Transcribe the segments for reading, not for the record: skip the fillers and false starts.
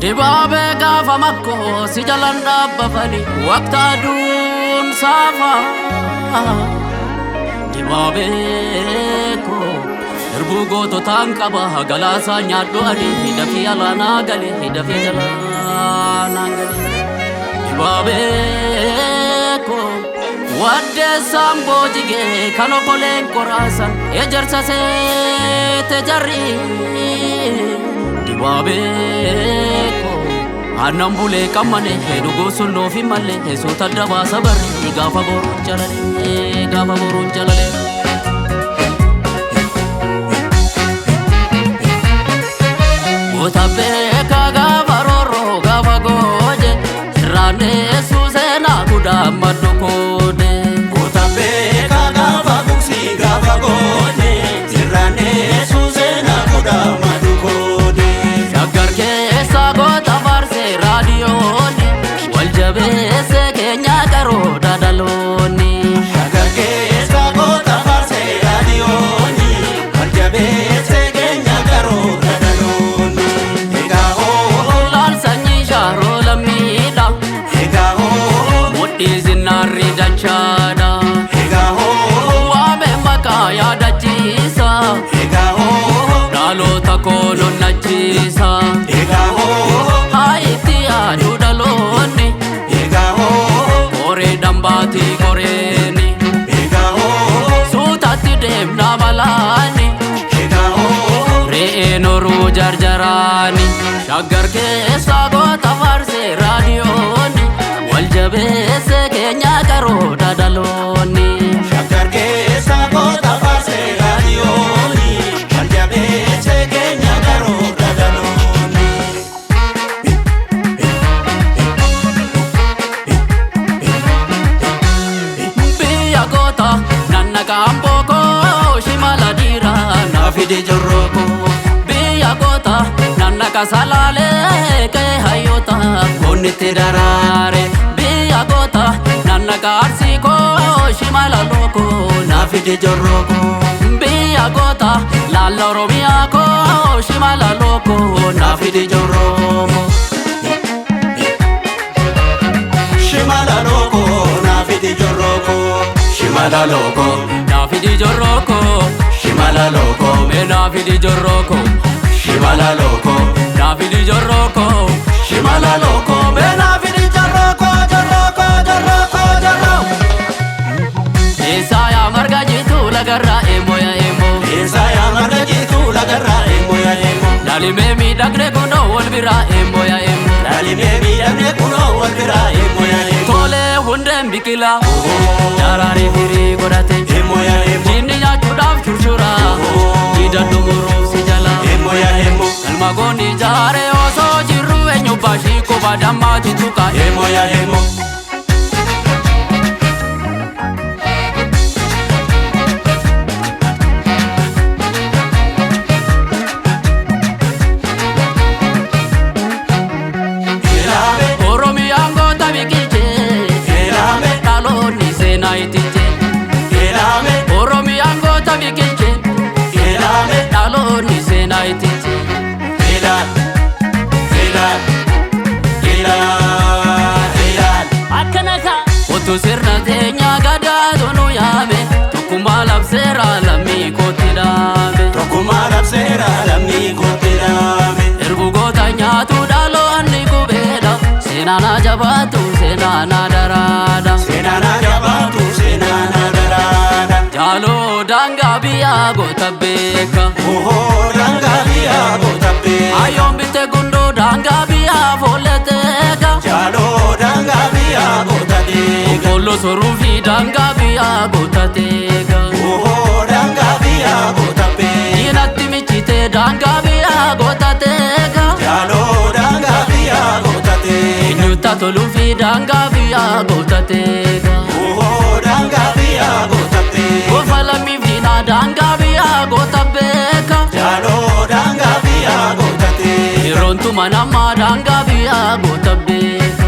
Dibabe gafa makko si jalan dabbafani waqta dun safa Dibabe ko erbu goto tankaba galasa nyaddo ari hidafi alana gale hidafi jalana gale Dibabe ko wadde sambo jige kano kolen korasan ejarsa se tejarri Dibabe Anambule kamane hedugo sunno fi malle hesuta daba sabar gafa borun jalale Otabe kaga baroro gafa goje rane suzena kuda madukode Otabe kaga bagusi gafa goje rane suzena kuda madukode Shagar ke sagota radioni waljabe se kenya karo dadaloni Shagar ke sagota farse radioni waljabe se kenya karo dadaloni Ega ho lal sanyi sharo lamida Ega ho mudi zinari dachada Ega ho wame makaya dachisa Ega ho dalo takono nachisa Ega ho Dudaloni Ega ho Kore dambati koreni Ega ho Sutati dem namalani Ega ho Re noru jarjarani Shagar ke sagota farse radioni Waljabe se kenya karo dadaloni Shagar ke sagota farse radioni Waljabe se kenya karo dadaloni Kamboko shimala dira nafidi joroko biya gota nanaka salale ke hayota konite darare biya gota nanaka arsiko shimala loko nafidi joroko biya gota lalo romiako shimala loko nafidi joroko Shimala loko nafidi joroko Shimala loko Nafidi joroko Shimala loko me nafidi joroko Shimala loko Nafidi joroko Shimala loko me nafidi joroko Isaya marga jitu lagarra emoya emo Isaya marga jitu lagarra emoya emo Dalime mi dagre kuno walbira emoya emo Dalime mi dagre kuno walbira emoya emo Tole hundem bikila Jarare firi godate emoya emo Jimni ya chudaf chuchura Jida dumuru sijala emoya emo Kalmagoni jare oso jiru enyu bashi kubadama jituka emoya emo Otu sirna tenya gada donu yame Tokuma labsera lami kotidame Tokuma labsera lami kotidame Ergu gota nyatu dalo anni kubeda Senana jabatu senana darada Senana jabatu senana darada Jalo danga biya gota beka Oho danga biya gota beka Ayom bite gundo danga biya voleteka Jalo danga biya gota deka Okolo sorufi danga biya gota teka Oho danga biya gota beka Inatti michite danga biya gota teka Jalo danga biya gota teka Inyuta tolufi danga biya gota teka Oho danga biya gota beka Gofala mi vina danga biya gota beka Jalo danga biya gota teka Irontu Akkuma nama daangaa biyyaa goota beeka.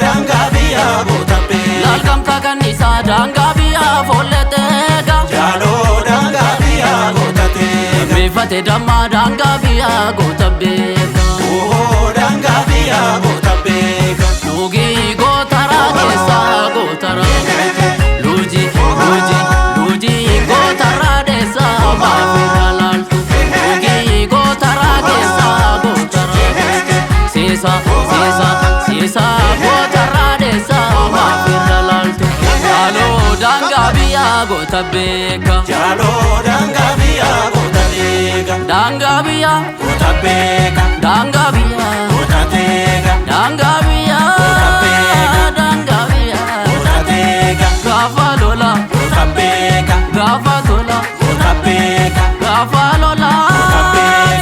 Daangaa biyyaa goota beeka. Laalgamtaa kanniisaa daangaa biyyaa foollee teega. Jaaloo daangaa biyyaa goota teega. Beeffate dammaa daangaa biyyaa goota beeka. Daangaa biyyaa goota beeka. Nuugii gootaraa keessaa gootaraa. Luujii gootaraa deessaa maafirra laaltu. Nuugii gootaraa keessaa gootaraa. Seesa gootaraa deessaa maafirra laaltu. Jaaloo daangaa biyyaa goota beeka. Jaaloo daangaa biyyaa goota teega. Daangaa biyyaa Goota beeka. daangaa biyyaa Goota teega. daangaa biyyaa daangaa biyyaa. Goota teega. Gaafa lola Goota beeka. gaafa tola Goota beeka. gaafa lola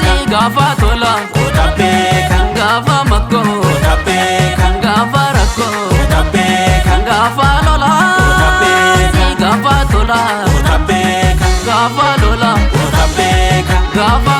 si gaafa tola Goota beeka. gaafa makkoo Goota beeka. gaafa rakkoo Goota beeka. gaafa lola si gaafa tola Goota beeka. gaafa lola Goota beeka. gaafa